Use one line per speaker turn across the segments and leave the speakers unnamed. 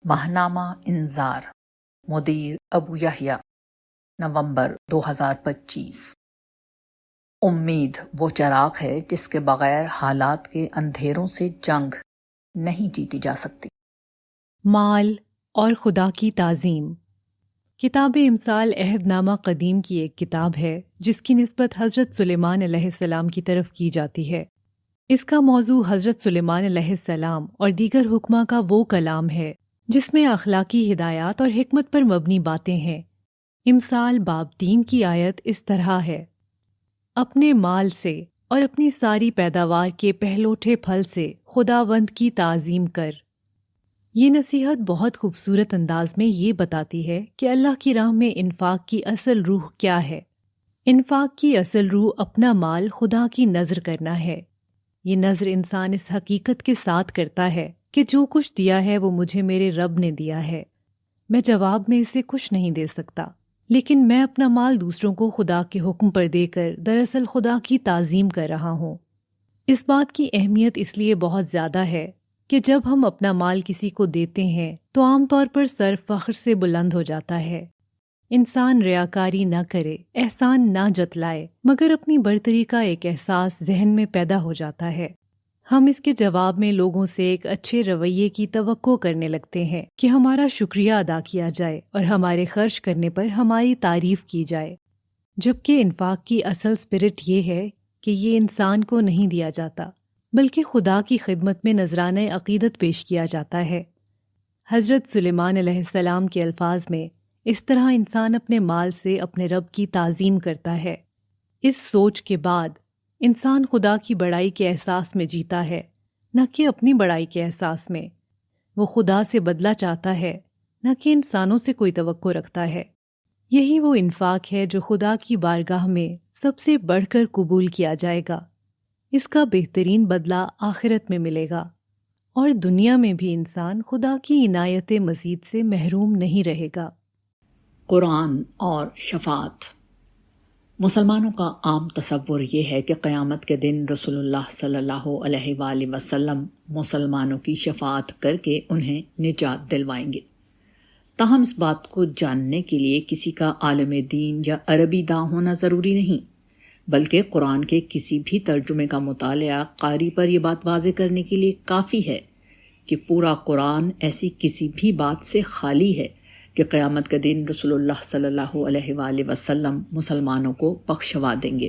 ماہنامہ انذار مدیر ابو یحییٰ نومبر 2025۔ امید وہ چراغ ہے جس کے بغیر حالات کے اندھیروں سے جنگ نہیں جیتی جا سکتی۔
مال اور خدا کی تعظیم۔ کتاب امثال عہد نامہ قدیم کی ایک کتاب ہے جس کی نسبت حضرت سلیمان علیہ السلام کی طرف کی جاتی ہے۔ اس کا موضوع حضرت سلیمان علیہ السلام اور دیگر حکماء کا وہ کلام ہے جس میں اخلاقی ہدایات اور حکمت پر مبنی باتیں ہیں۔ امثال باب 3 کی آیت اس طرح ہے: اپنے مال سے اور اپنی ساری پیداوار کے پہلوٹھے پھل سے خداوند کی تعظیم کر۔ یہ نصیحت بہت خوبصورت انداز میں یہ بتاتی ہے کہ اللہ کی راہ میں انفاق کی اصل روح کیا ہے۔ انفاق کی اصل روح اپنا مال خدا کی نذر کرنا ہے۔ یہ نذر انسان اس حقیقت کے ساتھ کرتا ہے کہ جو کچھ دیا ہے وہ مجھے میرے رب نے دیا ہے، میں جواب میں اسے کچھ نہیں دے سکتا، لیکن میں اپنا مال دوسروں کو خدا کے حکم پر دے کر دراصل خدا کی تعظیم کر رہا ہوں۔ اس بات کی اہمیت اس لیے بہت زیادہ ہے کہ جب ہم اپنا مال کسی کو دیتے ہیں تو عام طور پر سر فخر سے بلند ہو جاتا ہے۔ انسان ریاکاری نہ کرے، احسان نہ جتلائے، مگر اپنی برتری کا ایک احساس ذہن میں پیدا ہو جاتا ہے۔ ہم اس کے جواب میں لوگوں سے ایک اچھے رویے کی توقع کرنے لگتے ہیں کہ ہمارا شکریہ ادا کیا جائے اور ہمارے خرچ کرنے پر ہماری تعریف کی جائے، جبکہ انفاق کی اصل اسپرٹ یہ ہے کہ یہ انسان کو نہیں دیا جاتا بلکہ خدا کی خدمت میں نذرانہ عقیدت پیش کیا جاتا ہے۔ حضرت سلیمان علیہ السلام کے الفاظ میں اس طرح انسان اپنے مال سے اپنے رب کی تعظیم کرتا ہے۔ اس سوچ کے بعد انسان خدا کی بڑائی کے احساس میں جیتا ہے، نہ کہ اپنی بڑائی کے احساس میں۔ وہ خدا سے بدلہ چاہتا ہے، نہ کہ انسانوں سے کوئی توقع رکھتا ہے۔ یہی وہ انفاق ہے جو خدا کی بارگاہ میں سب سے بڑھ کر قبول کیا جائے گا۔ اس کا بہترین بدلہ آخرت میں ملے گا، اور دنیا میں بھی انسان خدا کی عنایت مزید سے محروم نہیں رہے گا۔
قرآن اور شفاعت۔ مسلمانوں کا عام تصور یہ ہے کہ قیامت کے دن رسول اللہ صلی اللہ علیہ وآلہ وسلم مسلمانوں کی شفاعت کر کے انہیں نجات دلوائیں گے۔ تاہم اس بات کو جاننے کے لیے کسی کا عالم دین یا عربی داں ہونا ضروری نہیں، بلکہ قرآن کے کسی بھی ترجمے کا مطالعہ قاری پر یہ بات واضح کرنے کے لیے کافی ہے کہ پورا قرآن ایسی کسی بھی بات سے خالی ہے کہ قیامت کے دن رسول اللہ صلی اللہ علیہ وآلہ وسلم مسلمانوں کو بخشوا دیں گے۔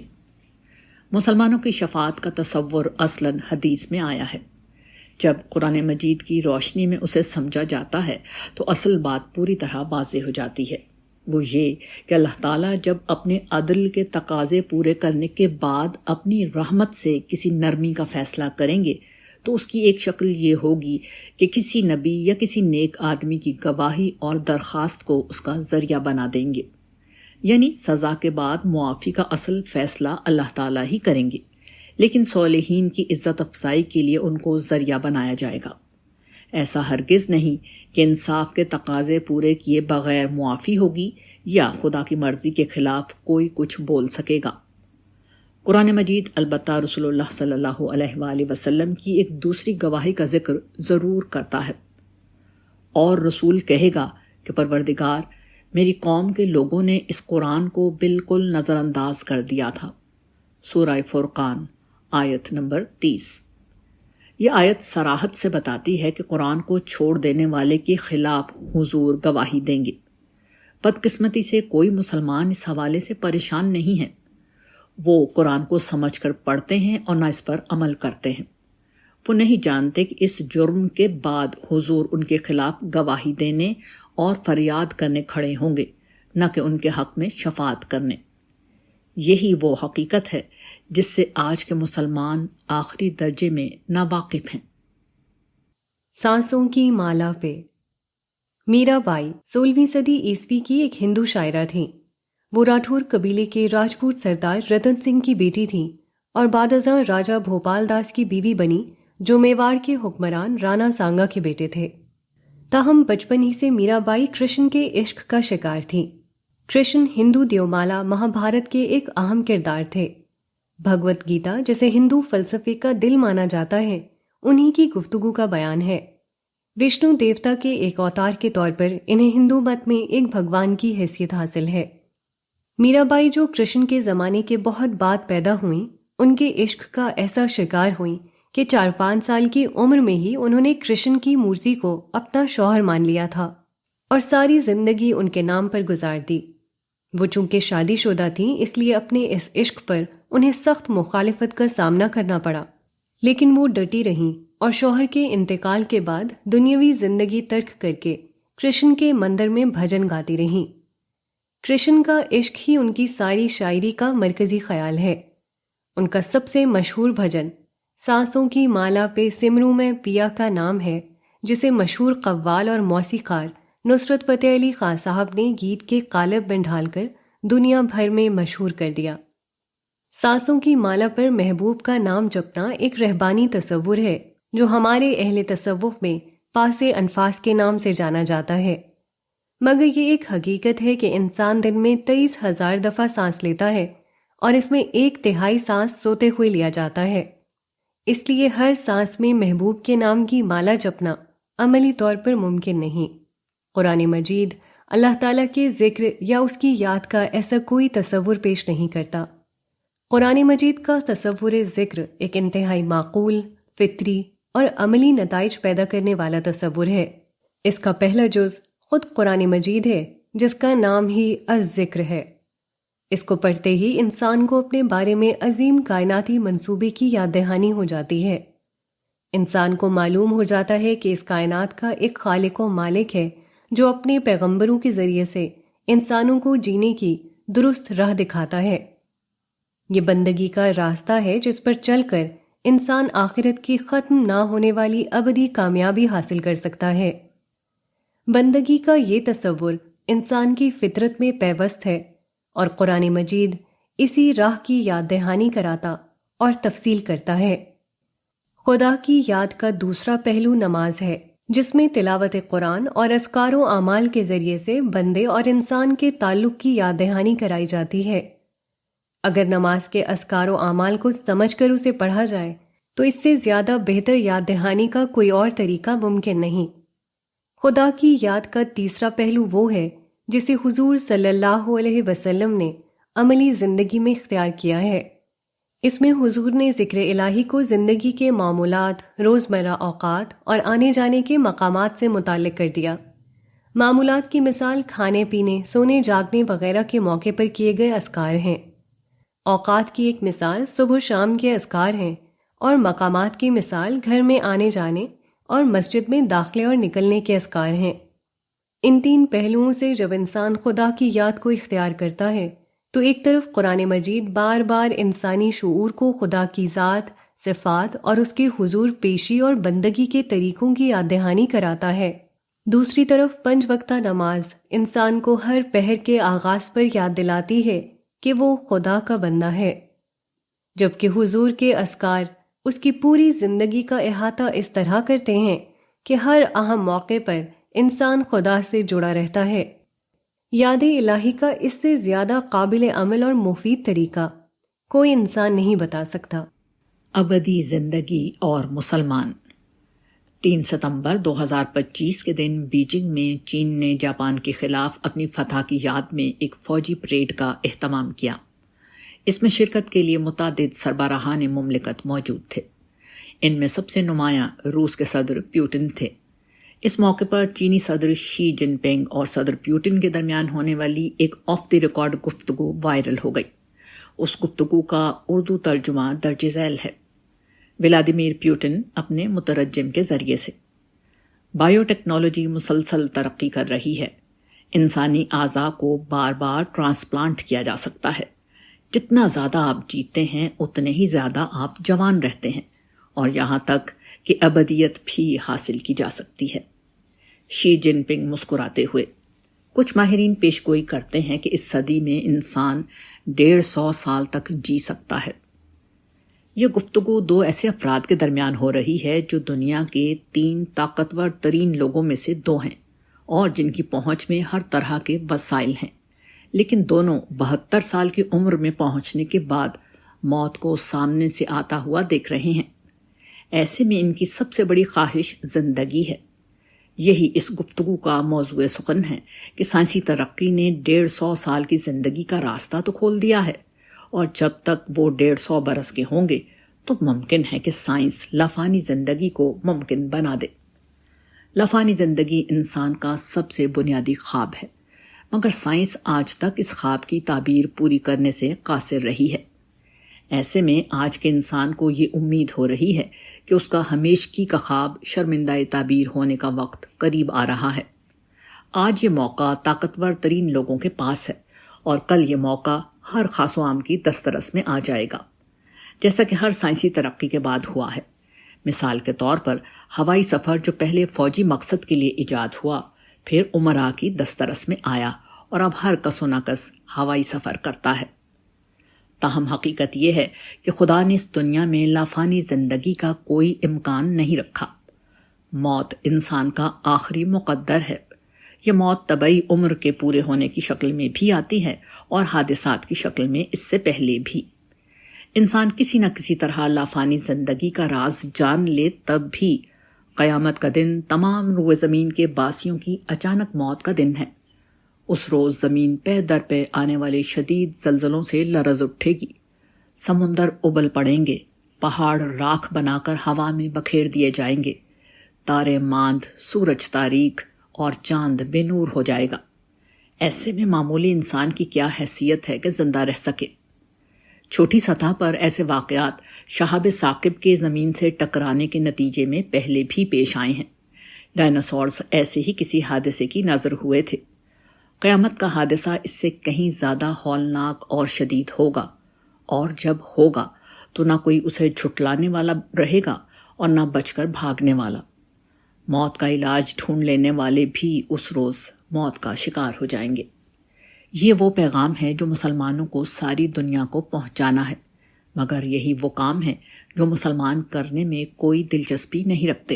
مسلمانوں کی شفاعت کا تصور اصلاً حدیث میں آیا ہے۔ جب قرآن مجید کی روشنی میں اسے سمجھا جاتا ہے تو اصل بات پوری طرح واضح ہو جاتی ہے۔ وہ یہ کہ اللہ تعالیٰ جب اپنے عدل کے تقاضے پورے کرنے کے بعد اپنی رحمت سے کسی نرمی کا فیصلہ کریں گے تو اس کی ایک شکل یہ ہوگی کہ کسی نبی یا کسی نیک آدمی کی گواہی اور درخواست کو اس کا ذریعہ بنا دیں گے، یعنی سزا کے بعد معافی کا اصل فیصلہ اللہ تعالیٰ ہی کریں گے، لیکن صالحین کی عزت افزائی کے لیے ان کو ذریعہ بنایا جائے گا۔ ایسا ہرگز نہیں کہ انصاف کے تقاضے پورے کیے بغیر معافی ہوگی یا خدا کی مرضی کے خلاف کوئی کچھ بول سکے گا۔ قرآن مجید البتہ رسول اللہ صلی اللہ علیہ وآلہ وسلم کی ایک دوسری گواہی کا ذکر ضرور کرتا ہے، اور رسول کہے گا کہ پروردگار، میری قوم کے لوگوں نے اس قرآن کو بالکل نظر انداز کر دیا تھا۔ سورہ فرقان آیت نمبر 30۔ یہ آیت صراحت سے بتاتی ہے کہ قرآن کو چھوڑ دینے والے کے خلاف حضور گواہی دیں گے۔ بدقسمتی سے کوئی مسلمان اس حوالے سے پریشان نہیں ہے۔ وہ قرآن کو سمجھ کر پڑھتے ہیں اور نہ اس پر عمل کرتے ہیں۔ وہ نہیں جانتے کہ اس جرم کے بعد حضور ان کے خلاف گواہی دینے اور فریاد کرنے کھڑے ہوں گے، نہ کہ ان کے حق میں شفاعت کرنے۔ یہی وہ حقیقت ہے جس سے آج کے مسلمان آخری درجے میں ناواقف ہیں۔
سانسوں کی مالا پہ۔ میرا بائی 16ویں صدی عیسوی کی ایک ہندو شاعرہ تھیں۔ وہ راٹھور قبیلے کے راجپوت سردار رتن سنگھ کی بیٹی تھیں اور بعد ازاں راجہ بھوپال داس کی بیوی بنی جو میواڑ کے حکمران رانا سانگا کے بیٹے تھے۔ تاہم بچپن ہی سے میرا بائی کرشن کے عشق کا شکار تھیں۔ کرشن ہندو دیومالا مہابھارت کے ایک اہم کردار تھے۔ بھگوت گیتا جسے ہندو فلسفے کا دل مانا جاتا ہے، انہی کی گفتگو کا بیان ہے۔ وشنو دیوتا کے ایک اوتار کے طور پر انہیں ہندو مت میں ایک بھگوان کی حیثیت حاصل ہے۔ میرا بائی جو کرشن کے زمانے کے بہت بعد پیدا ہوئیں، ان کے عشق کا ایسا شکار ہوئیں کہ 4-5 سال کی عمر میں ہی انہوں نے کرشن کی مورتی کو اپنا شوہر مان لیا تھا اور ساری زندگی ان کے نام پر گزار دی۔ وہ چونکہ شادی شدہ تھیں، اس لیے اپنے اس عشق پر انہیں سخت مخالفت کا سامنا کرنا پڑا، لیکن وہ ڈٹی رہیں اور شوہر کے انتقال کے بعد دنیاوی زندگی ترک کر کے کرشن کے مندر میں بھجن گاتی رہیں۔ کرشن کا عشق ہی ان کی ساری شاعری کا مرکزی خیال ہے۔ ان کا سب سے مشہور بھجن سانسوں کی مالا پہ سمروں میں پیا کا نام ہے، جسے مشہور قوال اور موسیقار نصرت فتح علی خان صاحب نے گیت کے قالب میں ڈھال کر دنیا بھر میں مشہور کر دیا۔ سانسوں کی مالا پر محبوب کا نام جپنا ایک رہبانی تصور ہے جو ہمارے اہل تصوف میں پاس انفاس کے نام سے جانا جاتا ہے، مگر یہ ایک حقیقت ہے کہ انسان دن میں 23,000 دفعہ سانس لیتا ہے اور اس میں 1/3 سانس سوتے ہوئے لیا جاتا ہے۔ اس لیے ہر سانس میں محبوب کے نام کی مالا جپنا عملی طور پر ممکن نہیں۔ قرآن مجید اللہ تعالیٰ کے ذکر یا اس کی یاد کا ایسا کوئی تصور پیش نہیں کرتا۔ قرآن مجید کا تصور ذکر ایک انتہائی معقول، فطری اور عملی نتائج پیدا کرنے والا تصور ہے۔ اس کا پہلا جز خود قرآن مجید ہے، جس کا نام ہی الذکر ہے۔ اس کو پڑھتے ہی انسان کو اپنے بارے میں عظیم کائناتی منصوبے کی یاد دہانی ہو جاتی ہے۔ انسان کو معلوم ہو جاتا ہے کہ اس کائنات کا ایک خالق و مالک ہے جو اپنے پیغمبروں کے ذریعے سے انسانوں کو جینے کی درست راہ دکھاتا ہے۔ یہ بندگی کا راستہ ہے جس پر چل کر انسان آخرت کی ختم نہ ہونے والی ابدی کامیابی حاصل کر سکتا ہے۔ بندگی کا یہ تصور انسان کی فطرت میں پیوست ہے اور قرآن مجید اسی راہ کی یاد دہانی کراتا اور تفصیل کرتا ہے۔ خدا کی یاد کا دوسرا پہلو نماز ہے، جس میں تلاوت قرآن اور اذکار و اعمال کے ذریعے سے بندے اور انسان کے تعلق کی یاد دہانی کرائی جاتی ہے۔ اگر نماز کے اذکار و اعمال کو سمجھ کر اسے پڑھا جائے تو اس سے زیادہ بہتر یاد دہانی کا کوئی اور طریقہ ممکن نہیں۔ خدا کی یاد کا تیسرا پہلو وہ ہے جسے حضور صلی اللہ علیہ وسلم نے عملی زندگی میں اختیار کیا ہے۔ اس میں حضور نے ذکر الہی کو زندگی کے معمولات، روزمرہ اوقات اور آنے جانے کے مقامات سے متعلق کر دیا۔ معمولات کی مثال کھانے پینے، سونے جاگنے وغیرہ کے موقع پر کیے گئے اذکار ہیں۔ اوقات کی ایک مثال صبح و شام کے اذکار ہیں، اور مقامات کی مثال گھر میں آنے جانے اور مسجد میں داخلے اور نکلنے کے اذکار ہیں۔ ان تین پہلوؤں سے جب انسان خدا کی یاد کو اختیار کرتا ہے تو ایک طرف قرآن مجید بار بار انسانی شعور کو خدا کی ذات، صفات اور اس کے حضور پیشی اور بندگی کے طریقوں کی یاد دہانی کراتا ہے، دوسری طرف 5 وقتہ نماز انسان کو ہر پہر کے آغاز پر یاد دلاتی ہے کہ وہ خدا کا بندہ ہے، جبکہ حضور کے اذکار اس کی پوری زندگی کا احاطہ اس طرح کرتے ہیں کہ ہر اہم موقع پر انسان خدا سے جڑا رہتا ہے۔ یاد الہی کا اس سے زیادہ قابل عمل اور مفید طریقہ کوئی انسان نہیں بتا سکتا۔
ابدی زندگی اور مسلمان۔ 3 ستمبر 2025 کے دن بیجنگ میں چین نے جاپان کے خلاف اپنی فتح کی یاد میں ایک فوجی پریڈ کا اہتمام کیا۔ اس میں شرکت کے لیے متعدد سربراہان مملکت موجود تھے۔ ان میں سب سے نمایاں روس کے صدر پیوٹن تھے۔ اس موقع پر چینی صدر شی جن پنگ اور صدر پیوٹن کے درمیان ہونے والی ایک آف دی ریکارڈ گفتگو وائرل ہو گئی۔ اس گفتگو کا اردو ترجمہ درج ذیل ہے۔ ولادیمیر پیوٹن اپنے مترجم کے ذریعے سے: بائیو ٹیکنالوجی مسلسل ترقی کر رہی ہے۔ انسانی اعضاء کو بار بار ٹرانسپلانٹ کیا جا سکتا ہے۔ جتنا زیادہ آپ جیتے ہیں اتنے ہی زیادہ آپ جوان رہتے ہیں، اور یہاں تک کہ ابدیت بھی حاصل کی جا سکتی ہے۔ شی جن پنگ مسکراتے ہوئے: کچھ ماہرین پیش گوئی کرتے ہیں کہ اس صدی میں انسان 150 سال تک جی سکتا ہے۔ یہ گفتگو 2 ایسے افراد کے درمیان ہو رہی ہے جو دنیا کے 3 طاقتور ترین لوگوں میں سے 2 ہیں اور جن کی پہنچ میں ہر طرح کے وسائل ہیں، لیکن دونوں 72 سال کی عمر میں پہنچنے کے بعد موت کو سامنے سے آتا ہوا دیکھ رہے ہیں۔ ایسے میں ان کی سب سے بڑی خواہش زندگی ہے۔ یہی اس گفتگو کا موضوع سخن ہے کہ سائنسی ترقی نے 150 سال کی زندگی کا راستہ تو کھول دیا ہے، اور جب تک وہ 150 برس کے ہوں گے تو ممکن ہے کہ سائنس لافانی زندگی کو ممکن بنا دے۔ لافانی زندگی انسان کا سب سے بنیادی خواب ہے، مگر سائنس آج تک اس خواب کی تعبیر پوری کرنے سے قاصر رہی ہے۔ ایسے میں آج کے انسان کو یہ امید ہو رہی ہے کہ اس کا ہمیشگی کا خواب شرمندہ تعبیر ہونے کا وقت قریب آ رہا ہے۔ آج یہ موقع طاقتور ترین لوگوں کے پاس ہے، اور کل یہ موقع ہر خاص و عام کی دسترس میں آ جائے گا، جیسا کہ ہر سائنسی ترقی کے بعد ہوا ہے۔ مثال کے طور پر ہوائی سفر جو پہلے فوجی مقصد کے لیے ایجاد ہوا، پھر امراء کی دسترس میں آیا، اور اب ہر کس و نکس ہوائی سفر کرتا ہے۔ تاہم حقیقت یہ ہے کہ خدا نے اس دنیا میں لافانی زندگی کا کوئی امکان نہیں رکھا۔ موت انسان کا آخری مقدر ہے۔ یہ موت طبعی عمر کے پورے ہونے کی شکل میں بھی آتی ہے اور حادثات کی شکل میں اس سے پہلے بھی۔ انسان کسی نہ کسی طرح لافانی زندگی کا راز جان لے تب بھی قیامت کا دن تمام روئے زمین کے باسیوں کی اچانک موت کا دن ہے۔ اس روز زمین پے در پے آنے والے شدید زلزلوں سے لرز اٹھے گی، سمندر ابل پڑیں گے، پہاڑ راکھ بنا کر ہوا میں بکھیر دیے جائیں گے، تارے ماند، سورج تاریک اور چاند بے نور ہو جائے گا۔ ایسے میں معمولی انسان کی کیا حیثیت ہے کہ زندہ رہ سکے؟ چھوٹی سطح پر ایسے واقعات شہاب ثاقب کے زمین سے ٹکرانے کے نتیجے میں پہلے بھی پیش آئے ہیں۔ ڈائناسورز ایسے ہی کسی حادثے کی نظر ہوئے تھے۔ قیامت کا حادثہ اس سے کہیں زیادہ ہولناک اور شدید ہوگا، اور جب ہوگا تو نہ کوئی اسے جھٹلانے والا رہے گا اور نہ بچ کر بھاگنے والا۔ موت کا علاج ڈھونڈ لینے والے بھی اس روز موت کا شکار ہو جائیں گے۔ یہ وہ پیغام ہے جو مسلمانوں کو ساری دنیا کو پہنچانا ہے، مگر یہی وہ کام ہے جو مسلمان کرنے میں کوئی دلچسپی نہیں رکھتے۔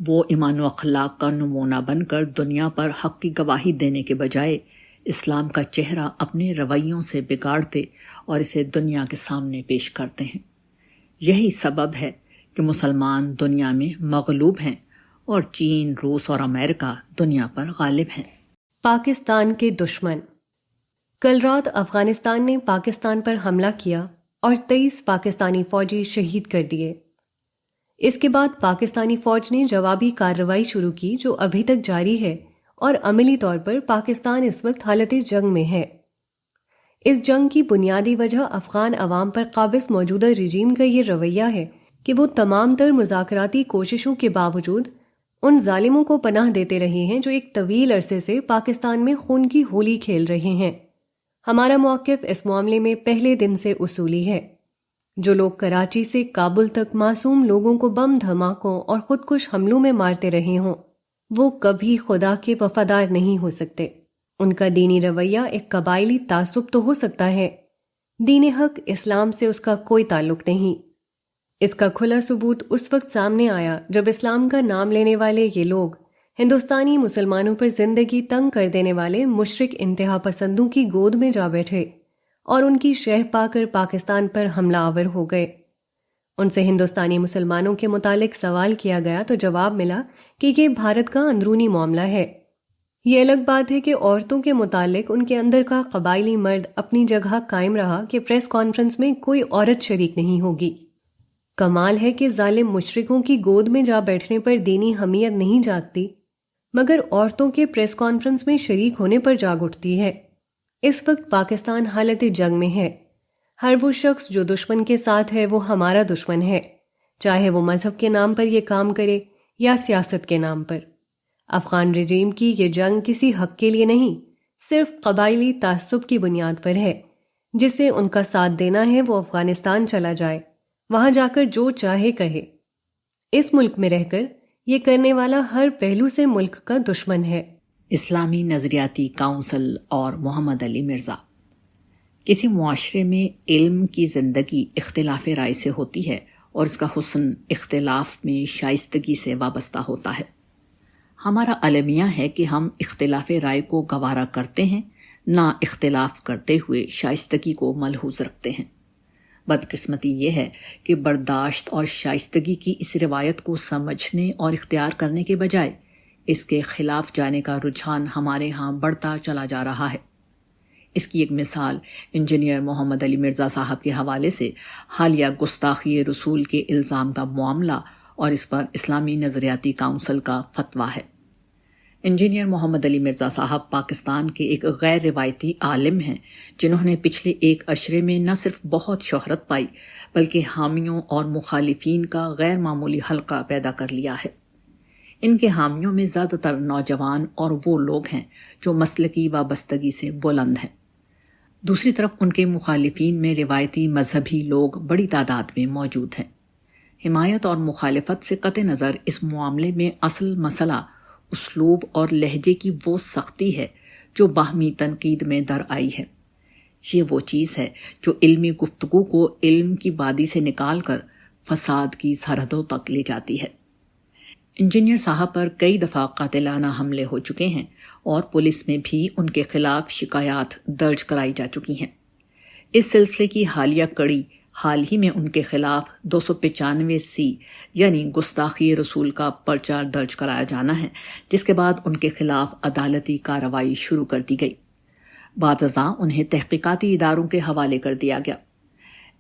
وہ ایمان و اخلاق کا نمونہ بن کر دنیا پر حق کی گواہی دینے کے بجائے اسلام کا چہرہ اپنے رویوں سے بگاڑتے اور اسے دنیا کے سامنے پیش کرتے ہیں۔ یہی سبب ہے کہ مسلمان دنیا میں مغلوب ہیں اور چین، روس اور امریکہ دنیا پر غالب ہیں۔
پاکستان کے دشمن۔ کل رات افغانستان نے پاکستان پر حملہ کیا اور 23 پاکستانی فوجی شہید کر دیے۔ اس کے بعد پاکستانی فوج نے جوابی کارروائی شروع کی جو ابھی تک جاری ہے، اور عملی طور پر پاکستان اس وقت حالت جنگ میں ہے۔ اس جنگ کی بنیادی وجہ افغان عوام پر قابض موجودہ رجیم کا یہ رویہ ہے کہ وہ تمام تر مذاکراتی کوششوں کے باوجود ان ظالموں کو پناہ دیتے رہے ہیں جو ایک طویل عرصے سے پاکستان میں خون کی ہولی کھیل رہے ہیں۔ ہمارا موقف اس معاملے میں پہلے دن سے اصولی ہے۔ جو لوگ کراچی سے کابل تک معصوم لوگوں کو بم دھماکوں اور خودکش حملوں میں مارتے رہے ہوں، وہ کبھی خدا کے وفادار نہیں ہو سکتے۔ ان کا دینی رویہ ایک قبائلی تعصب تو ہو سکتا ہے، دین حق اسلام سے اس کا کوئی تعلق نہیں۔ اس کا کھلا ثبوت اس وقت سامنے آیا جب اسلام کا نام لینے والے یہ لوگ ہندوستانی مسلمانوں پر زندگی تنگ کر دینے والے مشرک انتہا پسندوں کی گود میں جا بیٹھے اور ان کی شہ پا کر پاکستان پر حملہ آور ہو گئے۔ ان سے ہندوستانی مسلمانوں کے متعلق سوال کیا گیا تو جواب ملا کہ یہ بھارت کا اندرونی معاملہ ہے۔ یہ الگ بات ہے کہ عورتوں کے متعلق ان کے اندر کا قبائلی مرد اپنی جگہ قائم رہا کہ پریس کانفرنس میں کوئی عورت شریک نہیں ہوگی۔ کمال ہے کہ ظالم مشرکوں کی گود میں جا بیٹھنے پر دینی حمیت نہیں جاگتی، مگر عورتوں کے پریس کانفرنس میں شریک ہونے پر جاگ اٹھتی ہے۔ اس وقت پاکستان حالت جنگ میں ہے۔ ہر وہ شخص جو دشمن کے ساتھ ہے وہ ہمارا دشمن ہے، چاہے وہ مذہب کے نام پر یہ کام کرے یا سیاست کے نام پر۔ افغان رجیم کی یہ جنگ کسی حق کے لیے نہیں، صرف قبائلی تعصب کی بنیاد پر ہے۔ جسے ان کا ساتھ دینا ہے وہ افغانستان چلا جائے، وہاں جا کر جو چاہے کہے۔ اس ملک میں رہ کر یہ کرنے والا ہر پہلو سے ملک کا دشمن ہے۔
اسلامی نظریاتی کونسل اور محمد علی مرزا۔ کسی معاشرے میں علم کی زندگی اختلاف رائے سے ہوتی ہے اور اس کا حسن اختلاف میں شائستگی سے وابستہ ہوتا ہے۔ ہمارا المیہ ہے کہ ہم اختلاف رائے کو گوارا کرتے ہیں، نہ اختلاف کرتے ہوئے شائستگی کو ملحوظ رکھتے ہیں۔ بدقسمتی یہ ہے کہ برداشت اور شائستگی کی اس روایت کو سمجھنے اور اختیار کرنے کے بجائے اس کے خلاف جانے کا رجحان ہمارے ہاں بڑھتا چلا جا رہا ہے۔ اس کی ایک مثال انجینئر محمد علی مرزا صاحب کے حوالے سے حالیہ گستاخی رسول کے الزام کا معاملہ اور اس پر اسلامی نظریاتی کونسل کا فتویٰ ہے۔ انجینئر محمد علی مرزا صاحب پاکستان کے ایک غیر روایتی عالم ہیں جنہوں نے پچھلے ایک عشرے میں نہ صرف بہت شہرت پائی بلکہ حامیوں اور مخالفین کا غیر معمولی حلقہ پیدا کر لیا ہے۔ ان کے حامیوں میں زیادہ تر نوجوان اور وہ لوگ ہیں جو مسلکی وابستگی سے بلند ہیں۔ دوسری طرف ان کے مخالفین میں روایتی مذہبی لوگ بڑی تعداد میں موجود ہیں۔ حمایت اور مخالفت سے قطع نظر اس معاملے میں اصل مسئلہ اسلوب اور لہجے کی وہ سختی ہے جو باہمی تنقید میں در آئی ہے۔ یہ وہ چیز ہے جو علمی گفتگو کو علم کی وادی سے نکال کر فساد کی سرحدوں تک لے جاتی ہے۔ انجینئر صاحب پر کئی دفعہ قاتلانہ حملے ہو چکے ہیں اور پولیس میں بھی ان کے خلاف شکایات درج کرائی جا چکی ہیں۔ اس سلسلے کی حالیہ کڑی حال ہی میں ان کے خلاف 295 یعنی گستاخی رسول کا پرچہ درج کرایا جانا ہے، جس کے بعد ان کے خلاف عدالتی کارروائی شروع کر دی گئی۔ بعد ازاں انہیں تحقیقاتی اداروں کے حوالے کر دیا گیا۔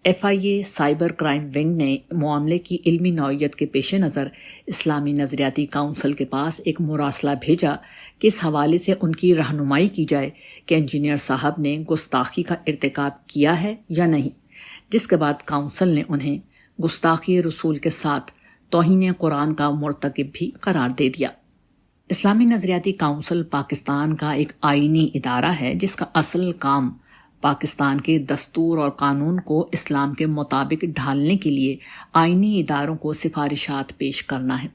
FIA سائبر کرائم ونگ نے معاملے کی علمی نوعیت کے پیش نظر اسلامی نظریاتی کونسل کے پاس ایک مراسلہ بھیجا کہ اس حوالے سے ان کی رہنمائی کی جائے کہ انجینئر صاحب نے گستاخی کا ارتکاب کیا ہے یا نہیں، جس کے بعد کونسل نے انہیں گستاخی رسول کے ساتھ توہین قرآن کا مرتکب بھی قرار دے دیا۔ اسلامی نظریاتی کونسل پاکستان کا ایک آئینی ادارہ ہے جس کا اصل کام پاکستان کے دستور اور قانون کو اسلام کے مطابق ڈھالنے کے لیے آئینی اداروں کو سفارشات پیش کرنا ہے۔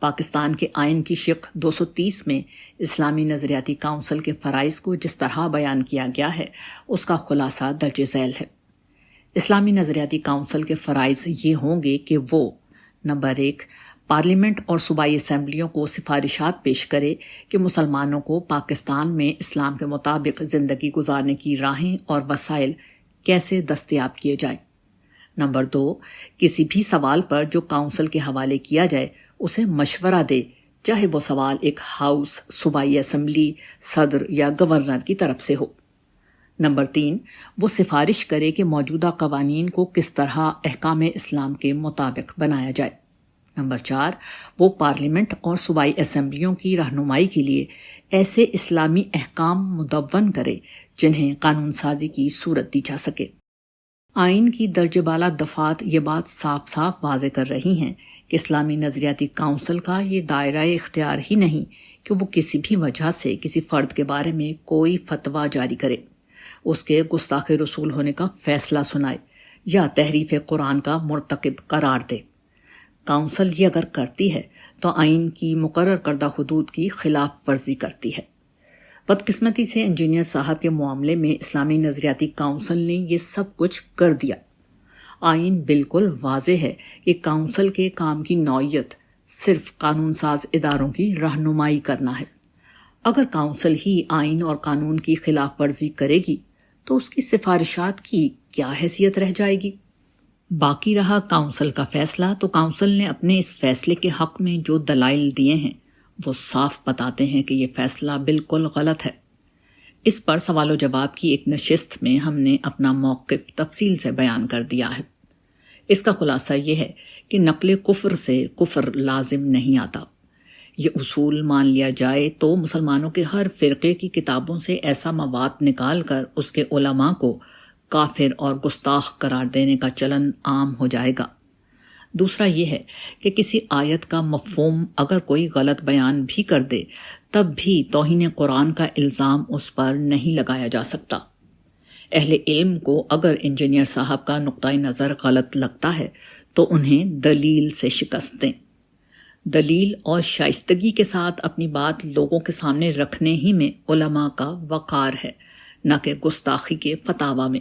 پاکستان کے آئین کی شق 230 میں اسلامی نظریاتی کونسل کے فرائض کو جس طرح بیان کیا گیا ہے اس کا خلاصہ درج ذیل ہے۔ اسلامی نظریاتی کونسل کے فرائض یہ ہوں گے کہ وہ نمبر 1 پارلیمنٹ اور صوبائی اسمبلیوں کو سفارشات پیش کرے کہ مسلمانوں کو پاکستان میں اسلام کے مطابق زندگی گزارنے کی راہیں اور وسائل کیسے دستیاب کیے جائیں۔ نمبر 2 کسی بھی سوال پر جو کونسل کے حوالے کیا جائے اسے مشورہ دے، چاہے وہ سوال ایک ہاؤس، صوبائی اسمبلی، صدر یا گورنر کی طرف سے ہو۔ نمبر 3 وہ سفارش کرے کہ موجودہ قوانین کو کس طرح احکام اسلام کے مطابق بنایا جائے۔ نمبر 4 وہ پارلیمنٹ اور صوبائی اسمبلیوں کی رہنمائی کے لیے ایسے اسلامی احکام مدون کرے جنہیں قانون سازی کی صورت دی جا سکے۔ آئین کی درجہ بالا دفعات یہ بات صاف صاف واضح کر رہی ہیں کہ اسلامی نظریاتی کونسل کا یہ دائرہ اختیار ہی نہیں کہ وہ کسی بھی وجہ سے کسی فرد کے بارے میں کوئی فتویٰ جاری کرے، اس کے گستاخ رسول ہونے کا فیصلہ سنائے یا تحریف قرآن کا مرتکب قرار دے۔ کونسل یہ اگر کرتی ہے تو آئین کی مقرر کردہ حدود کی خلاف ورزی کرتی ہے۔ بدقسمتی سے انجینئر صاحب کے معاملے میں اسلامی نظریاتی کونسل نے یہ سب کچھ کر دیا۔ آئین بالکل واضح ہے کہ کونسل کے کام کی نوعیت صرف قانون ساز اداروں کی رہنمائی کرنا ہے۔ اگر کونسل ہی آئین اور قانون کی خلاف ورزی کرے گی تو اس کی سفارشات کی کیا حیثیت رہ جائے گی؟ باقی رہا کونسل کا فیصلہ، تو کونسل نے اپنے اس فیصلے کے حق میں جو دلائل دیے ہیں وہ صاف بتاتے ہیں کہ یہ فیصلہ بالکل غلط ہے۔ اس پر سوال و جواب کی ایک نشست میں ہم نے اپنا موقف تفصیل سے بیان کر دیا ہے۔ اس کا خلاصہ یہ ہے کہ نقل کفر سے کفر لازم نہیں آتا۔ یہ اصول مان لیا جائے تو مسلمانوں کے ہر فرقے کی کتابوں سے ایسا مواد نکال کر اس کے علماء کو کافر اور گستاخ قرار دینے کا چلن عام ہو جائے گا۔ دوسرا یہ ہے کہ کسی آیت کا مفہوم اگر کوئی غلط بیان بھی کر دے تب بھی توہین قرآن کا الزام اس پر نہیں لگایا جا سکتا۔ اہل علم کو اگر انجینئر صاحب کا نقطہ نظر غلط لگتا ہے تو انہیں دلیل سے شکست دیں۔ دلیل اور شائستگی کے ساتھ اپنی بات لوگوں کے سامنے رکھنے ہی میں علماء کا وقار ہے، نہ کہ گستاخی کے فتاوی میں۔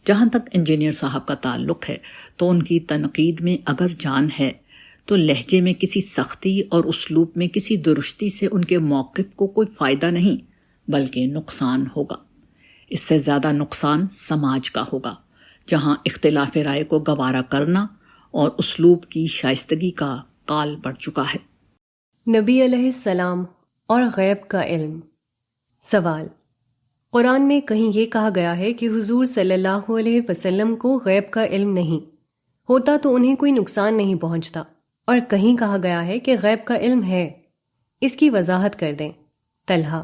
جہاں تک انجینئر صاحب کا تعلق ہے تو ان کی تنقید میں اگر جان ہے تو لہجے میں کسی سختی اور اسلوب میں کسی درستی سے ان کے موقف کو کوئی فائدہ نہیں بلکہ نقصان ہوگا۔ اس سے زیادہ نقصان سماج کا ہوگا، جہاں اختلاف رائے کو گوارا کرنا اور اسلوب کی شائستگی کا قال پڑ چکا ہے۔
نبی علیہ السلام اور غیب کا علم۔ سوال: قرآن میں کہیں یہ کہا گیا ہے کہ حضور صلی اللہ علیہ وسلم کو غیب کا علم نہیں ہوتا تو انہیں کوئی نقصان نہیں پہنچتا، اور کہیں کہا گیا ہے کہ غیب کا علم ہے، اس کی وضاحت کر دیں۔ طلحہ۔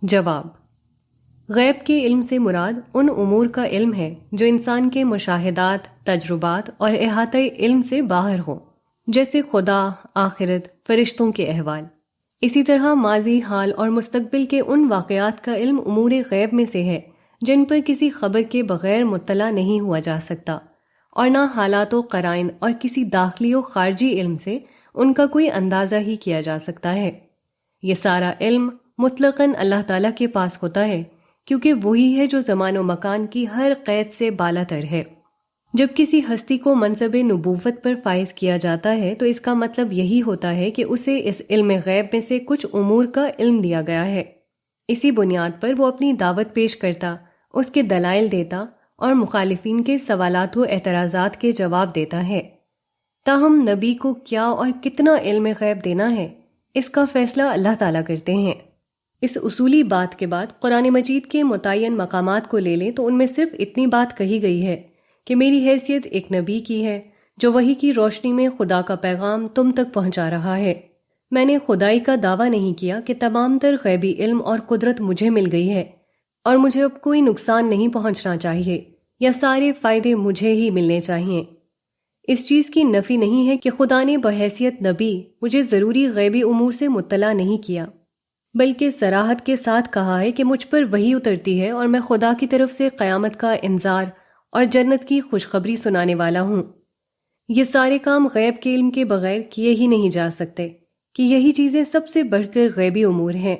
جواب: غیب کے علم سے مراد ان امور کا علم ہے جو انسان کے مشاہدات، تجربات اور احاطۂ علم سے باہر ہوں، جیسے خدا، آخرت، فرشتوں کے احوال۔ اسی طرح ماضی، حال اور مستقبل کے ان واقعات کا علم امور غیب میں سے ہے جن پر کسی خبر کے بغیر مطلع نہیں ہوا جا سکتا، اور نہ حالات و قرائن اور کسی داخلی و خارجی علم سے ان کا کوئی اندازہ ہی کیا جا سکتا ہے۔ یہ سارا علم مطلقاً اللہ تعالیٰ کے پاس ہوتا ہے، کیونکہ وہی ہے جو زمان و مکان کی ہر قید سے بالا تر ہے۔ جب کسی ہستی کو منصب نبوت پر فائز کیا جاتا ہے تو اس کا مطلب یہی ہوتا ہے کہ اسے اس علم غیب میں سے کچھ امور کا علم دیا گیا ہے۔ اسی بنیاد پر وہ اپنی دعوت پیش کرتا، اس کے دلائل دیتا اور مخالفین کے سوالات و اعتراضات کے جواب دیتا ہے۔ تاہم نبی کو کیا اور کتنا علم غیب دینا ہے، اس کا فیصلہ اللہ تعالیٰ کرتے ہیں۔ اس اصولی بات کے بعد قرآن مجید کے متعین مقامات کو لے لیں تو ان میں صرف اتنی بات کہی گئی ہے کہ میری حیثیت ایک نبی کی ہے جو وحی کی روشنی میں خدا کا پیغام تم تک پہنچا رہا ہے۔ میں نے خدائی کا دعویٰ نہیں کیا کہ تمام تر غیبی علم اور قدرت مجھے مل گئی ہے اور مجھے اب کوئی نقصان نہیں پہنچنا چاہیے یا سارے فائدے مجھے ہی ملنے چاہیے۔ اس چیز کی نفی نہیں ہے کہ خدا نے بحیثیت نبی مجھے ضروری غیبی امور سے مطلع نہیں کیا، بلکہ صراحت کے ساتھ کہا ہے کہ مجھ پر وحی اترتی ہے اور میں خدا کی طرف سے قیامت کا انذار اور جنت کی خوشخبری سنانے والا ہوں۔ یہ سارے کام غیب کے علم کے بغیر کیے ہی نہیں جا سکتے کہ یہی چیزیں سب سے بڑھ کر غیبی امور ہیں۔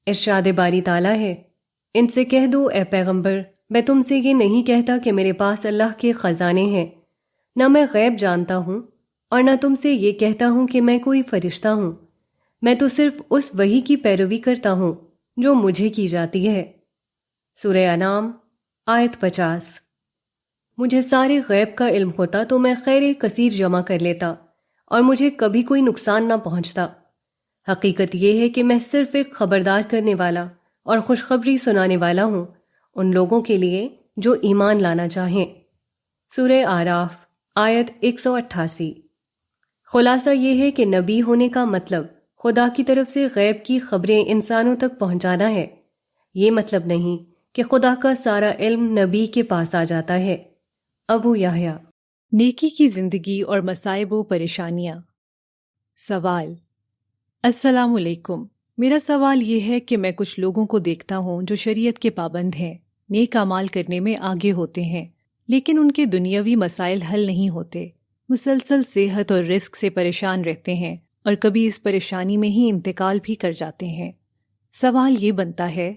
ارشاد باری تعالیٰ ہے: ان سے کہہ دو اے پیغمبر، میں تم سے یہ نہیں کہتا کہ میرے پاس اللہ کے خزانے ہیں، نہ میں غیب جانتا ہوں اور نہ تم سے یہ کہتا ہوں کہ میں کوئی فرشتہ ہوں، میں تو صرف اس وحی کی پیروی کرتا ہوں جو مجھے کی جاتی ہے۔ سورہ انعام آیت 50۔ مجھے سارے غیب کا علم ہوتا تو میں خیر کثیر جمع کر لیتا اور مجھے کبھی کوئی نقصان نہ پہنچتا۔ حقیقت یہ ہے کہ میں صرف ایک خبردار کرنے والا اور خوشخبری سنانے والا ہوں ان لوگوں کے لیے جو ایمان لانا چاہیں۔ سورہ اعراف آیت 188۔ خلاصہ یہ ہے کہ نبی ہونے کا مطلب خدا کی طرف سے غیب کی خبریں انسانوں تک پہنچانا ہے۔ یہ مطلب نہیں کہ خدا کا سارا علم نبی کے پاس آ جاتا ہے۔ ابو یحییٰ۔
نیکی کی زندگی اور مصائب و پریشانیاں۔ سوال: السلام علیکم، میرا سوال یہ ہے کہ میں کچھ لوگوں کو دیکھتا ہوں جو شریعت کے پابند ہیں، نیک اعمال کرنے میں آگے ہوتے ہیں، لیکن ان کے دنیاوی مسائل حل نہیں ہوتے، مسلسل صحت اور رزق سے پریشان رہتے ہیں اور کبھی اس پریشانی میں ہی انتقال بھی کر جاتے ہیں۔ سوال یہ بنتا ہے،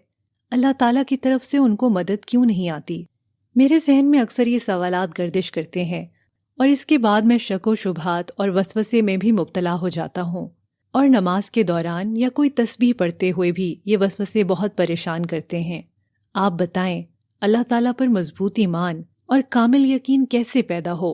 اللہ تعالیٰ کی طرف سے ان کو مدد کیوں نہیں آتی؟ میرے ذہن میں اکثر یہ سوالات گردش کرتے ہیں اور اس کے بعد میں شک و شبہات اور وسوسے میں بھی مبتلا ہو جاتا ہوں، اور نماز کے دوران یا کوئی تسبیح پڑھتے ہوئے بھی یہ وسوسے بہت پریشان کرتے ہیں۔ آپ بتائیں اللہ تعالیٰ پر مضبوط ایمان اور کامل یقین کیسے پیدا ہو؟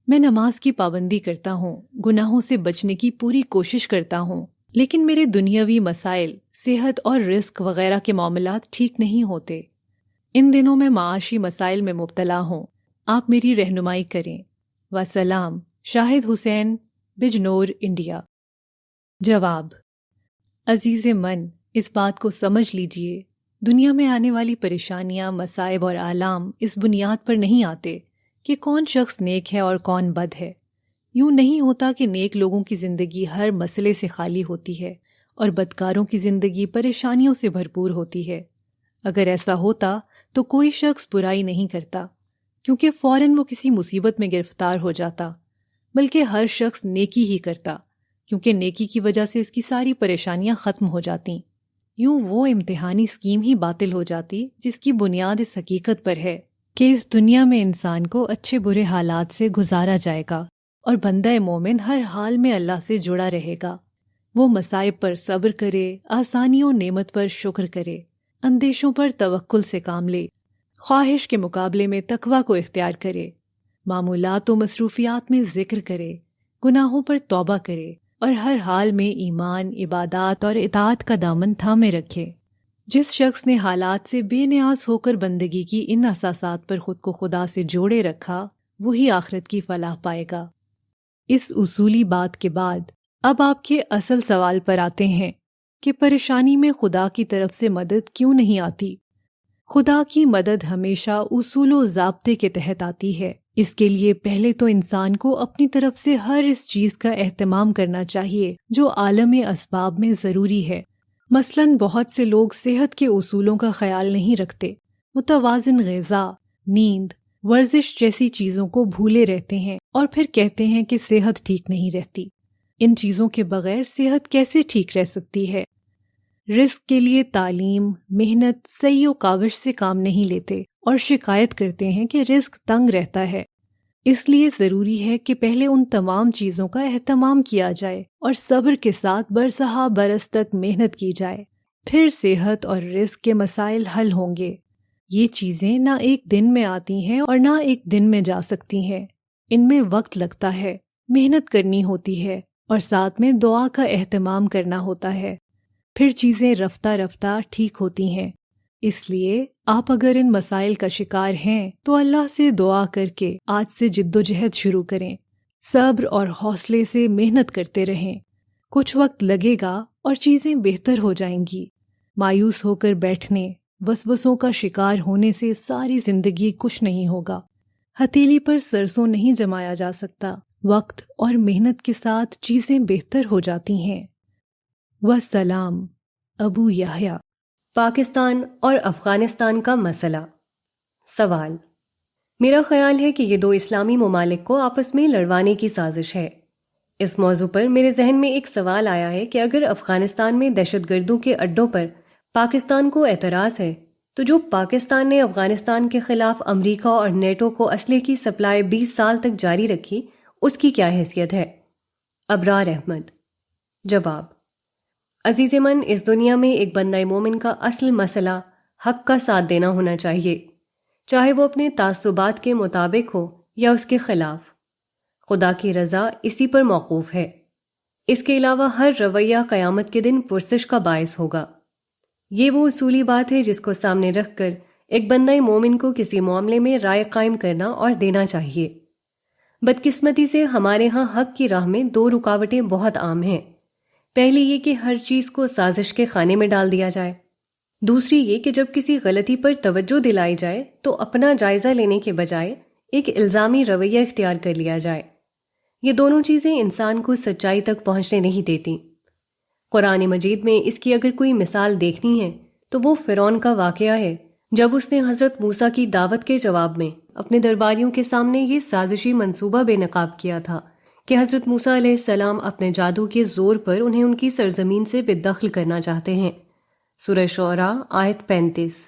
میں نماز کی پابندی کرتا ہوں، گناہوں سے بچنے کی پوری کوشش کرتا ہوں، لیکن میرے دنیاوی مسائل، صحت اور رزق وغیرہ کے معاملات ٹھیک نہیں ہوتے۔ ان دنوں میں معاشی مسائل میں مبتلا ہوں، آپ میری رہنمائی کریں۔ وسلام، شاہد حسین، بجنور، انڈیا۔ جواب: عزیز من، اس بات کو سمجھ لیجئے، دنیا میں آنے والی پریشانیاں، مصائب اور آلام اس بنیاد پر نہیں آتے کہ کون شخص نیک ہے اور کون بد ہے۔ یوں نہیں ہوتا کہ نیک لوگوں کی زندگی ہر مسئلے سے خالی ہوتی ہے اور بدکاروں کی زندگی پریشانیوں سے بھرپور ہوتی ہے۔ اگر ایسا ہوتا تو کوئی شخص برائی نہیں کرتا، کیونکہ فوراً وہ کسی مصیبت میں گرفتار ہو جاتا، بلکہ ہر شخص نیکی ہی کرتا، کیونکہ نیکی کی وجہ سے اس کی ساری پریشانیاں ختم ہو جاتیں۔ یوں وہ امتحانی اسکیم ہی باطل ہو جاتی جس کی بنیاد اس حقیقت پر ہے کہ اس دنیا میں انسان کو اچھے برے حالات سے گزارا جائے گا اور بندہ مومن ہر حال میں اللہ سے جڑا رہے گا۔ وہ مصائب پر صبر کرے، آسانیوں نعمت پر شکر کرے، اندیشوں پر توکل سے کام لے، خواہش کے مقابلے میں تقوی کو اختیار کرے، معمولات و مصروفیات میں ذکر کرے، گناہوں پر توبہ کرے اور ہر حال میں ایمان، عبادات اور اطاعت کا دامن تھامے رکھے۔ جس شخص نے حالات سے بے نیاز ہو کر بندگی کی ان اساسات پر خود کو خدا سے جوڑے رکھا، وہی آخرت کی فلاح پائے گا۔ اس اصولی بات کے بعد اب آپ کے اصل سوال پر آتے ہیں کہ پریشانی میں خدا کی طرف سے مدد کیوں نہیں آتی؟ خدا کی مدد ہمیشہ اصول و ضابطے کے تحت آتی ہے۔ اس کے لیے پہلے تو انسان کو اپنی طرف سے ہر اس چیز کا اہتمام کرنا چاہیے جو عالم اسباب میں ضروری ہے۔ مثلاً بہت سے لوگ صحت کے اصولوں کا خیال نہیں رکھتے، متوازن غذا، نیند، ورزش جیسی چیزوں کو بھولے رہتے ہیں اور پھر کہتے ہیں کہ صحت ٹھیک نہیں رہتی۔ ان چیزوں کے بغیر صحت کیسے ٹھیک رہ سکتی ہے؟ رزق کے لیے تعلیم، محنت، سعی و کاوش سے کام نہیں لیتے اور شکایت کرتے ہیں کہ رزق تنگ رہتا ہے۔ اس لیے ضروری ہے کہ پہلے ان تمام چیزوں کا اہتمام کیا جائے اور صبر کے ساتھ برسہ برس تک محنت کی جائے، پھر صحت اور رزق کے مسائل حل ہوں گے۔ یہ چیزیں نہ ایک دن میں آتی ہیں اور نہ ایک دن میں جا سکتی ہیں، ان میں وقت لگتا ہے، محنت کرنی ہوتی ہے اور ساتھ میں دعا کا اہتمام کرنا ہوتا ہے، پھر چیزیں رفتہ رفتہ ٹھیک ہوتی ہیں۔ اس لیے آپ اگر ان مسائل کا شکار ہیں تو اللہ سے دعا کر کے آج سے جد و جہد شروع کریں، صبر اور حوصلے سے محنت کرتے رہیں۔ کچھ وقت لگے گا اور چیزیں بہتر ہو جائیں گی۔ مایوس ہو کر بیٹھنے، وسوسوں کا شکار ہونے سے ساری زندگی کچھ نہیں ہوگا۔ ہتھیلی پر سرسوں نہیں جمایا جا سکتا، وقت اور محنت کے ساتھ چیزیں بہتر ہو جاتی ہیں۔ والسلام، ابو یحییٰ۔
پاکستان اور افغانستان کا مسئلہ۔ سوال: میرا خیال ہے کہ یہ دو اسلامی ممالک کو آپس میں لڑوانے کی سازش ہے۔ اس موضوع پر میرے ذہن میں ایک سوال آیا ہے کہ اگر افغانستان میں دہشت گردوں کے اڈوں پر پاکستان کو اعتراض ہے تو جو پاکستان نے افغانستان کے خلاف امریکہ اور نیٹو کو اسلحے کی سپلائی 20 سال تک جاری رکھی، اس کی کیا حیثیت ہے؟ ابرار احمد۔ جواب: عزیز من، اس دنیا میں ایک بندہ مومن کا اصل مسئلہ حق کا ساتھ دینا ہونا چاہیے، چاہے وہ اپنے تعصبات کے مطابق ہو یا اس کے خلاف۔ خدا کی رضا اسی پر موقوف ہے۔ اس کے علاوہ ہر رویہ قیامت کے دن پرسش کا باعث ہوگا۔ یہ وہ اصولی بات ہے جس کو سامنے رکھ کر ایک بندہ مومن کو کسی معاملے میں رائے قائم کرنا اور دینا چاہیے۔ بدقسمتی سے ہمارے ہاں حق کی راہ میں دو رکاوٹیں بہت عام ہیں۔ پہلی یہ کہ ہر چیز کو سازش کے خانے میں ڈال دیا جائے، دوسری یہ کہ جب کسی غلطی پر توجہ دلائی جائے تو اپنا جائزہ لینے کے بجائے ایک الزامی رویہ اختیار کر لیا جائے۔ یہ دونوں چیزیں انسان کو سچائی تک پہنچنے نہیں دیتی۔ قرآن مجید میں اس کی اگر کوئی مثال دیکھنی ہے تو وہ فرعون کا واقعہ ہے، جب اس نے حضرت موسیٰ کی دعوت کے جواب میں اپنے درباریوں کے سامنے یہ سازشی منصوبہ بے نقاب کیا تھا کہ حضرت موسیٰ علیہ السلام اپنے جادو کے زور پر انہیں ان کی سرزمین سے بے دخل کرنا چاہتے ہیں۔ سورہ شعراء آیت 35۔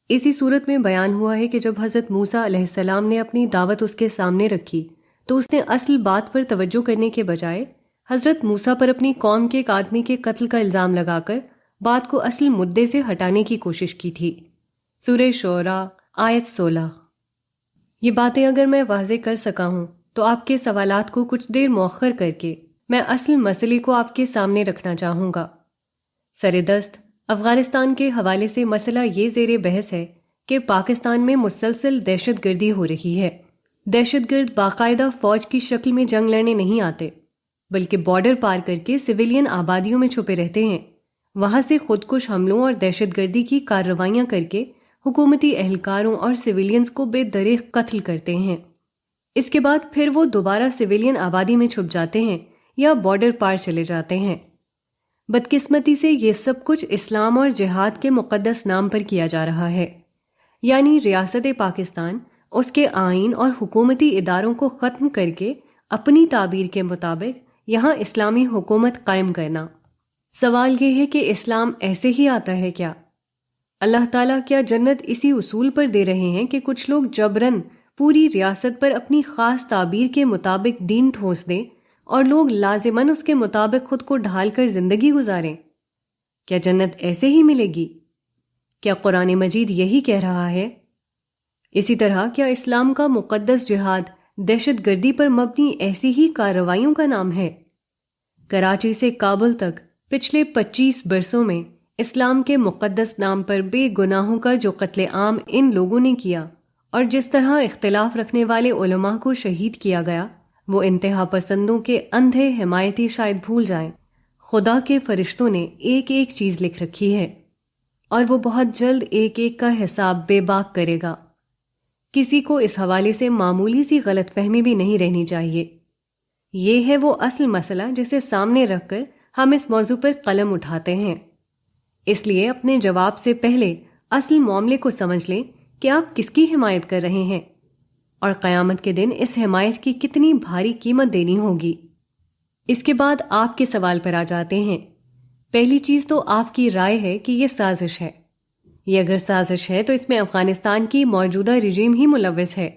اسی صورت میں بیان ہوا ہے کہ جب حضرت موسیٰ علیہ السلام نے اپنی دعوت اس کے سامنے رکھی تو اس نے اصل بات پر توجہ کرنے کے بجائے حضرت موسیٰ پر اپنی قوم کے ایک آدمی کے قتل کا الزام لگا کر بات کو اصل مدعے سے ہٹانے کی کوشش کی تھی۔ سورہ شعراء آیت 16۔ یہ باتیں اگر میں واضح کر سکا ہوں تو آپ کے سوالات کو کچھ دیر مؤخر کر کے میں اصل مسئلے کو آپ کے سامنے رکھنا چاہوں گا۔ سردست افغانستان کے حوالے سے مسئلہ یہ زیر بحث ہے کہ پاکستان میں مسلسل دہشت گردی ہو رہی ہے۔ دہشت گرد باقاعدہ فوج کی شکل میں جنگ لڑنے نہیں آتے، بلکہ بارڈر پار کر کے سویلین آبادیوں میں چھپے رہتے ہیں، وہاں سے خودکش حملوں اور دہشت گردی کی کارروائیاں کر کے حکومتی اہلکاروں اور سویلینز کو بے دریغ قتل کرتے ہیں۔ اس کے بعد پھر وہ دوبارہ سویلین آبادی میں چھپ جاتے ہیں یا بارڈر پار چلے جاتے ہیں۔ بدقسمتی سے یہ سب کچھ اسلام اور جہاد کے مقدس نام پر کیا جا رہا ہے، یعنی ریاست پاکستان اس کے آئین اور حکومتی اداروں کو ختم کر کے اپنی تعبیر کے مطابق یہاں اسلامی حکومت قائم کرنا۔ سوال یہ ہے کہ اسلام ایسے ہی آتا ہے کیا؟ اللہ تعالیٰ کیا جنت اسی اصول پر دے رہے ہیں کہ کچھ لوگ جبراً پوری ریاست پر اپنی خاص تعبیر کے مطابق دین ٹھوس دیں اور لوگ لازماً اس کے مطابق خود کو ڈھال کر زندگی گزاریں؟ کیا جنت ایسے ہی ملے گی؟ کیا قرآن مجید یہی کہہ رہا ہے؟ اسی طرح کیا اسلام کا مقدس جہاد دہشت گردی پر مبنی ایسی ہی کارروائیوں کا نام ہے؟ کراچی سے کابل تک پچھلے 25 برسوں میں اسلام کے مقدس نام پر بے گناہوں کا جو قتل عام ان لوگوں نے کیا اور جس طرح اختلاف رکھنے والے علماء کو شہید کیا گیا، وہ انتہا پسندوں کے اندھے حمایتی شاید بھول جائیں۔ خدا کے فرشتوں نے ایک ایک چیز لکھ رکھی ہے اور وہ بہت جلد ایک ایک کا حساب بے باک کرے گا۔ کسی کو اس حوالے سے معمولی سی غلط فہمی بھی نہیں رہنی چاہیے۔ یہ ہے وہ اصل مسئلہ جسے سامنے رکھ کر ہم اس موضوع پر قلم اٹھاتے ہیں۔ اس لیے اپنے جواب سے پہلے اصل معاملے کو سمجھ لیں کہ آپ کس کی حمایت کر رہے ہیں اور قیامت کے دن اس حمایت کی کتنی بھاری قیمت دینی ہوگی۔ اس کے بعد آپ کے سوال پر آ جاتے ہیں۔ پہلی چیز تو آپ کی رائے ہے کہ یہ سازش ہے۔ یہ اگر سازش ہے تو اس میں افغانستان کی موجودہ رجیم ہی ملوث ہے،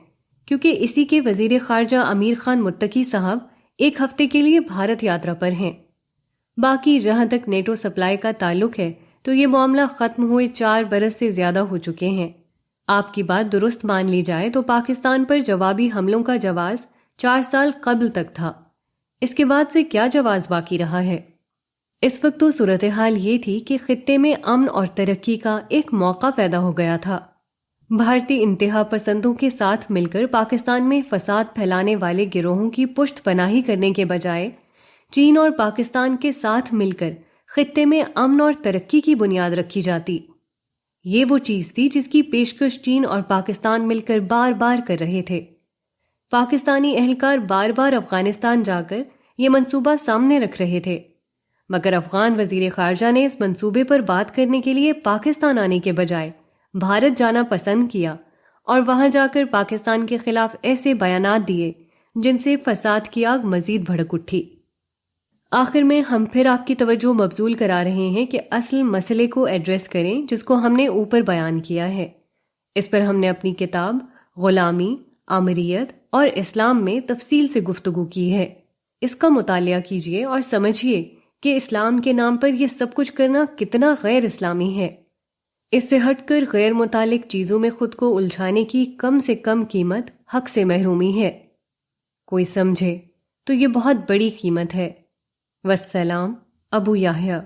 کیونکہ اسی کے وزیر خارجہ امیر خان متقی صاحب ایک ہفتے کے لیے بھارت یاترا پر ہیں۔ باقی جہاں تک نیٹو سپلائی کا تعلق ہے تو یہ معاملہ ختم ہوئے 4 برس سے زیادہ ہو چکے ہیں۔ آپ کی بات درست مان لی جائے تو پاکستان پر جوابی حملوں کا جواز 4 سال قبل تک تھا۔ اس کے بعد سے کیا جواز باقی رہا ہے؟ اس وقت تو صورتحال یہ تھی کہ خطے میں امن اور ترقی کا ایک موقع پیدا ہو گیا تھا۔ بھارتی انتہا پسندوں کے ساتھ مل کر پاکستان میں فساد پھیلانے والے گروہوں کی پشت پناہی کرنے کے بجائے چین اور پاکستان کے ساتھ مل کر خطے میں امن اور ترقی کی بنیاد رکھی جاتی۔ یہ وہ چیز تھی جس کی پیشکش چین اور پاکستان مل کر بار بار کر رہے تھے۔ پاکستانی اہلکار بار بار افغانستان جا کر یہ منصوبہ سامنے رکھ رہے تھے، مگر افغان وزیر خارجہ نے اس منصوبے پر بات کرنے کے لیے پاکستان آنے کے بجائے بھارت جانا پسند کیا اور وہاں جا کر پاکستان کے خلاف ایسے بیانات دیے جن سے فساد کی آگ مزید بھڑک اٹھی۔ آخر میں ہم پھر آپ کی توجہ مبذول کرا رہے ہیں کہ اصل مسئلے کو ایڈریس کریں جس کو ہم نے اوپر بیان کیا ہے۔ اس پر ہم نے اپنی کتاب غلامی، آمریت اور اسلام میں تفصیل سے گفتگو کی ہے۔ اس کا مطالعہ کیجیے اور سمجھیے کہ اسلام کے نام پر یہ سب کچھ کرنا کتنا غیر اسلامی ہے۔ اس سے ہٹ کر غیر متعلق چیزوں میں خود کو الجھانے کی کم سے کم قیمت حق سے محرومی ہے۔ کوئی سمجھے تو یہ بہت بڑی قیمت ہے۔ والسلام، ابو یحییٰ۔